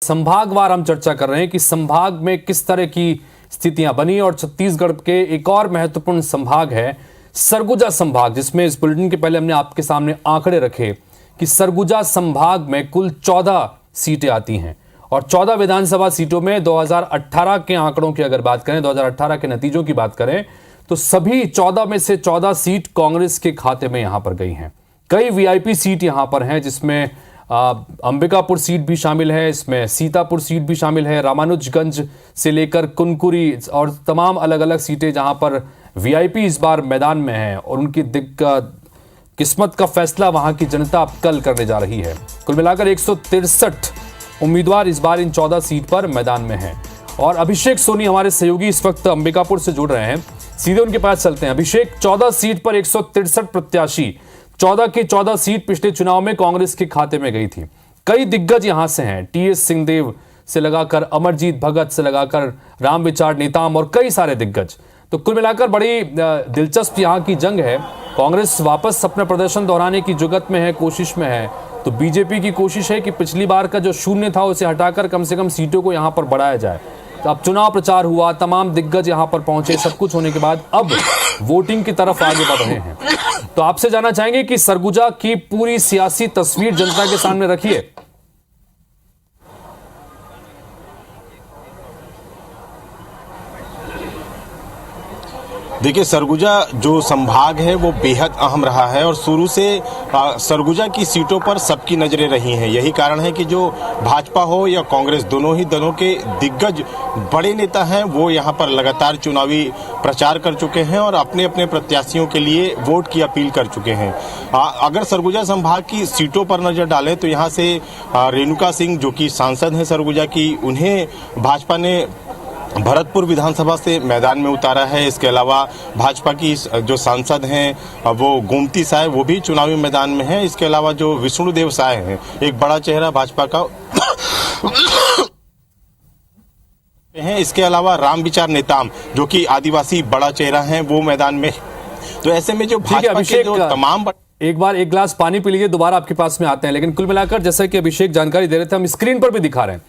संभागवार हम चर्चा कर रहे हैं कि संभाग में किस तरह की स्थितियां बनी और छत्तीसगढ़ के एक और महत्वपूर्ण संभाग है सरगुजा संभाग, जिसमें इस बुलेटिन के पहले हमने आपके सामने आंकड़े रखे कि सरगुजा संभाग में कुल 14 सीटें आती हैं और 14 विधानसभा सीटों में 2018 के आंकड़ों की अगर बात करें, 2018 के नतीजों की बात करें तो सभी 14 में से 14 सीट कांग्रेस के खाते में यहां पर गई हैं। कई वीआईपी सीट यहां पर हैं, जिसमें अंबिकापुर सीट भी शामिल है, इसमें सीतापुर सीट भी शामिल है, रामानुजगंज से लेकर कुनकुरी और तमाम अलग अलग सीटें जहां पर वीआईपी इस बार मैदान में हैं और उनकी किस्मत का फैसला वहां की जनता अब कल करने जा रही है। कुल मिलाकर 163 उम्मीदवार इस बार इन 14 सीट पर मैदान में हैं और अभिषेक सोनी हमारे सहयोगी इस वक्त अंबिकापुर से जुड़ रहे हैं, सीधे उनके पास चलते हैं। अभिषेक, 14 सीट पर 163 प्रत्याशी, 14 की 14 सीट पिछले चुनाव में कांग्रेस के खाते में गई थी। कई दिग्गज यहां से हैं, टीएस सिंहदेव से लगाकर अमरजीत भगत से लगाकर रामविचार नेताम और कई सारे दिग्गज। तो कुल मिलाकर बड़ी दिलचस्प यहां की जंग है। कांग्रेस वापस अपना प्रदर्शन दोहराने की जुगत में है, कोशिश में है, तो बीजेपी की कोशिश है कि पिछली बार का जो शून्य था उसे हटाकर कम से कम सीटों को यहां पर बढ़ाया जाए। तो अब चुनाव प्रचार हुआ, तमाम दिग्गज यहां पर पहुंचे, सब कुछ होने के बाद अब वोटिंग की तरफ आगे बढ़ रहे हैं। तो आपसे जानना चाहेंगे कि सरगुजा की पूरी सियासी तस्वीर जनता के सामने रखिए। देखिए, सरगुजा जो संभाग है वो बेहद अहम रहा है और शुरू से सरगुजा की सीटों पर सबकी नजरें रही हैं। यही कारण है कि जो भाजपा हो या कांग्रेस, दोनों ही दलों के दिग्गज बड़े नेता हैं वो यहाँ पर लगातार चुनावी प्रचार कर चुके हैं और अपने अपने प्रत्याशियों के लिए वोट की अपील कर चुके हैं। अगर सरगुजा संभाग की सीटों पर नजर डालें तो यहाँ से रेणुका सिंह, जो कि सांसद हैं सरगुजा की, उन्हें भाजपा ने भरतपुर विधानसभा से मैदान में उतारा है। इसके अलावा भाजपा की जो सांसद हैं वो गोमती साय, वो भी चुनावी मैदान में है। इसके अलावा जो विष्णुदेव साय हैं, एक बड़ा चेहरा भाजपा का है। इसके अलावा रामविचार नेताम, जो कि आदिवासी बड़ा चेहरा है, वो मैदान में। तो ऐसे में जो भाजपा के जो तमाम एक बार एक गिलास पानी पी लीजिए, दोबारा आपके पास में आते हैं। लेकिन कुल मिलाकर जैसा कि अभिषेक जानकारी दे रहे थे, हम स्क्रीन पर भी दिखा रहे हैं,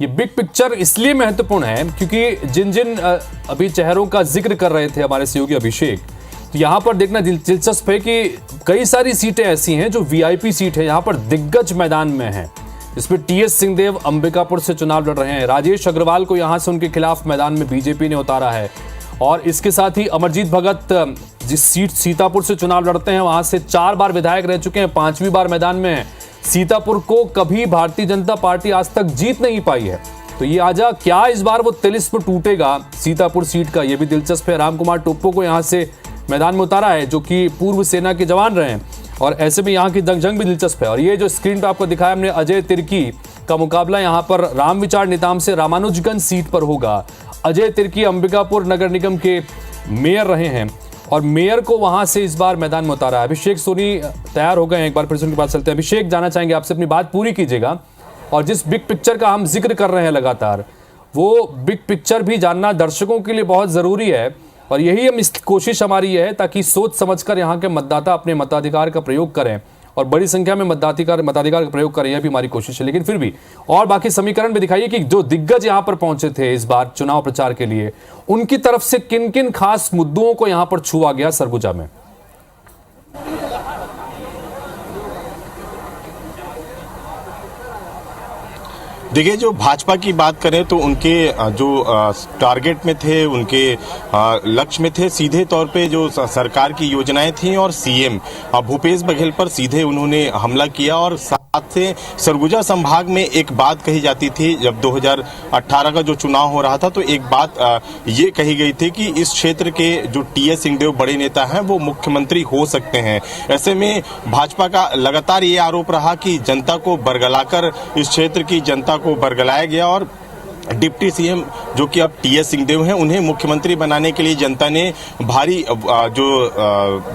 ये बिग पिक्चर इसलिए महत्वपूर्ण है क्योंकि जिन जिन अभी चेहरों का जिक्र कर रहे थे हमारे सहयोगी अभिषेक, तो यहां पर देखना दिलचस्प है कि कई सारी सीटें ऐसी हैं जो वीआईपी सीट है, यहां पर दिग्गज मैदान में हैं। इसमें टीएस सिंहदेव अंबिकापुर से चुनाव लड़ रहे हैं, राजेश अग्रवाल को यहां से उनके खिलाफ मैदान में बीजेपी ने उतारा है और इसके साथ ही अमरजीत भगत जिस सीट सीतापुर से चुनाव लड़ते हैं वहां से 4 बार विधायक रह चुके हैं, 5वीं बार मैदान में है। सीतापुर को कभी भारतीय जनता पार्टी आज तक जीत नहीं पाई है, तो ये आजा क्या इस बार वो तिलिस्म टूटेगा सीतापुर सीट का, ये भी दिलचस्प है। रामकुमार टोप्पो को यहां से मैदान में उतारा है, जो कि पूर्व सेना के जवान रहे हैं और ऐसे में यहां की जंग भी दिलचस्प है। और ये जो स्क्रीन पर आपको दिखाया हमने, अजय तिर्की का मुकाबला यहां पर रामविचार नेताम से रामानुजगंज सीट पर होगा। अजय तिर्की अंबिकापुर नगर निगम के मेयर रहे हैं और मेयर को वहां से इस बार मैदान में उतारा है। अभिषेक सोनी तैयार हो गए हैं, एक बार फिर से उनके पास चलते हैं। अभिषेक, जाना चाहेंगे आपसे, अपनी बात पूरी कीजिएगा और जिस बिग पिक्चर का हम जिक्र कर रहे हैं लगातार, वो बिग पिक्चर भी जानना दर्शकों के लिए बहुत जरूरी है और यही हम इस कोशिश हमारी है ताकि सोच समझकर यहाँ के मतदाता अपने मताधिकार का प्रयोग करें और बड़ी संख्या में मताधिकार का प्रयोग करें, यह भी हमारी कोशिश है। लेकिन फिर भी और बाकी समीकरण भी दिखाइए कि जो दिग्गज यहां पर पहुंचे थे इस बार चुनाव प्रचार के लिए, उनकी तरफ से किन किन खास मुद्दों को यहां पर छुआ गया सरगुजा में। देखिए, जो भाजपा की बात करें तो उनके जो टारगेट में थे, उनके लक्ष्य में थे, सीधे तौर पे जो सरकार की योजनाएं थी और सीएम भूपेश बघेल पर सीधे उन्होंने हमला किया। और साथ से सरगुजा संभाग में एक बात कही जाती थी, जब 2018 का जो चुनाव हो रहा था तो एक बात ये कही गई थी कि इस क्षेत्र के जो टीएस सिंहदेव बड़े नेता हैं वो मुख्यमंत्री हो सकते हैं। ऐसे में भाजपा का लगातार ये आरोप रहा कि जनता को बरगलाकर इस क्षेत्र की जनता को बरगलाया गया और डिप्टी सीएम जो कि अब टीएस सिंहदेव हैं, उन्हें मुख्यमंत्री बनाने के लिए जनता ने भारी जो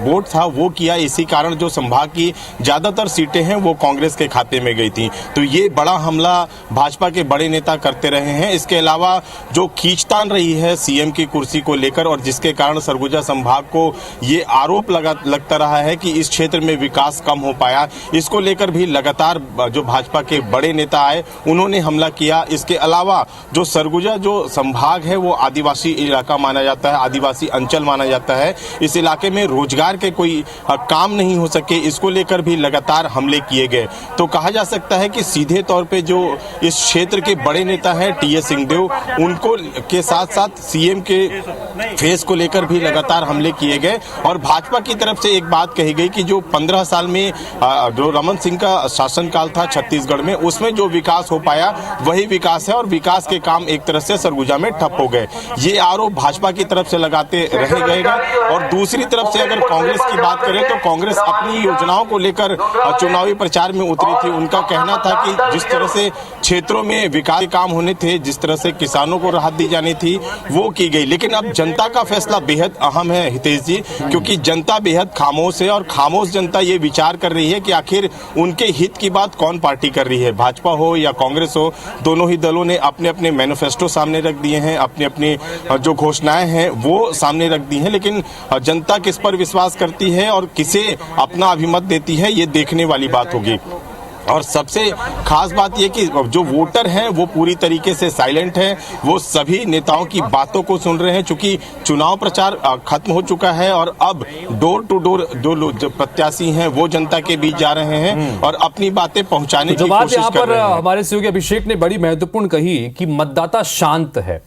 वोट था वो किया। इसी कारण जो संभाग की ज्यादातर सीटें हैं वो कांग्रेस के खाते में गई थी। तो ये बड़ा हमला भाजपा के बड़े नेता करते रहे हैं। इसके अलावा जो खींचतान रही है सीएम की कुर्सी को लेकर और जिसके कारण सरगुजा संभाग को ये आरोप लगता रहा है कि इस क्षेत्र में विकास कम हो पाया, इसको लेकर भी लगातार जो भाजपा के बड़े नेता आए उन्होंने हमला किया। इसके अलावा जो सरगुजा जो संभाग है वो आदिवासी इलाका माना जाता है, आदिवासी अंचल माना जाता है। इस इलाके में रोजगार के कोई काम नहीं हो सके, इसको लेकर भी लगातार हमले किए गए। तो कहा जा सकता है कि सीधे तौर पे जो इस क्षेत्र के बड़े नेता हैं टीएस सिंहदेव, उनको के साथ साथ सीएम के फेस को लेकर भी लगातार हमले किए गए। और भाजपा की तरफ से एक बात कही गई कि जो 15 साल में जो रमन सिंह का शासनकाल था छत्तीसगढ़ में, उसमें जो विकास हो पाया वही विकास है और विकास के काम एक तरह से सरगुजा में ठप हो गए। ये आरोप भाजपा की तरफ से लगाते रह गएगा। और दूसरी तरफ से अगर कांग्रेस की बात करें तो कांग्रेस अपनी योजनाओं को लेकर चुनावी प्रचार में उतरी थी। उनका कहना था कि जिस तरह से क्षेत्रों में विकास के काम होने थे, जिस तरह से किसानों को राहत दी जानी थी वो की गई। लेकिन अब जनता का फैसला बेहद अहम है हितेश जी, क्योंकि जनता बेहद खामोश है और खामोश जनता ये विचार कर रही है कि आखिर उनके हित की बात कौन पार्टी कर रही है, भाजपा हो या कांग्रेस हो। दोनों ही दलों ने अपने अपने मैनिफेस्टो सामने रख दिए हैं, अपने अपने जो घोषणाएं हैं वो सामने रख दी हैं। लेकिन जनता किस पर विश्वास करती है और किसे अपना अभिमत देती है ये देखने वाली बात होगी। और सबसे खास बात यह कि जो वोटर हैं वो पूरी तरीके से साइलेंट हैं, वो सभी नेताओं की बातों को सुन रहे हैं। चूंकि चुनाव प्रचार खत्म हो चुका है और अब डोर टू डोर जो प्रत्याशी हैं वो जनता के बीच जा रहे हैं और अपनी बातें पहुंचाने की कोशिश कर रहे हैं। हमारे सहयोगी अभिषेक ने बड़ी महत्वपूर्ण कही कि मतदाता शांत है,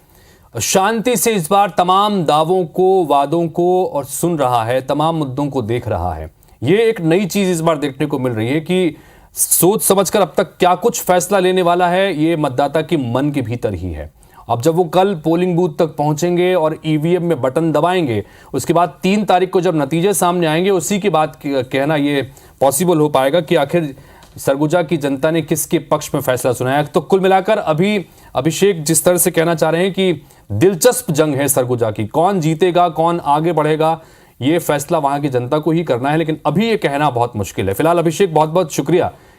शांति से इस बार तमाम दावों को, वादों को और सुन रहा है, तमाम मुद्दों को देख रहा है। ये एक नई चीज इस बार देखने को मिल रही है कि सोच समझकर अब तक क्या कुछ फैसला लेने वाला है, ये मतदाता के मन के भीतर ही है। अब जब वो कल पोलिंग बूथ तक पहुंचेंगे और ईवीएम में बटन दबाएंगे, उसके बाद 3 तारीख को जब नतीजे सामने आएंगे, उसी के बाद कहना ये पॉसिबल हो पाएगा कि आखिर सरगुजा की जनता ने किसके पक्ष में फैसला सुनाया। तो कुल मिलाकर अभी अभिषेक जिस तरह से कहना चाह रहे हैं कि दिलचस्प जंग है सरगुजा की, कौन जीतेगा, कौन आगे बढ़ेगा, ये फैसला वहां की जनता को ही करना है। लेकिन अभी ये कहना बहुत मुश्किल है। फिलहाल अभिषेक बहुत बहुत शुक्रिया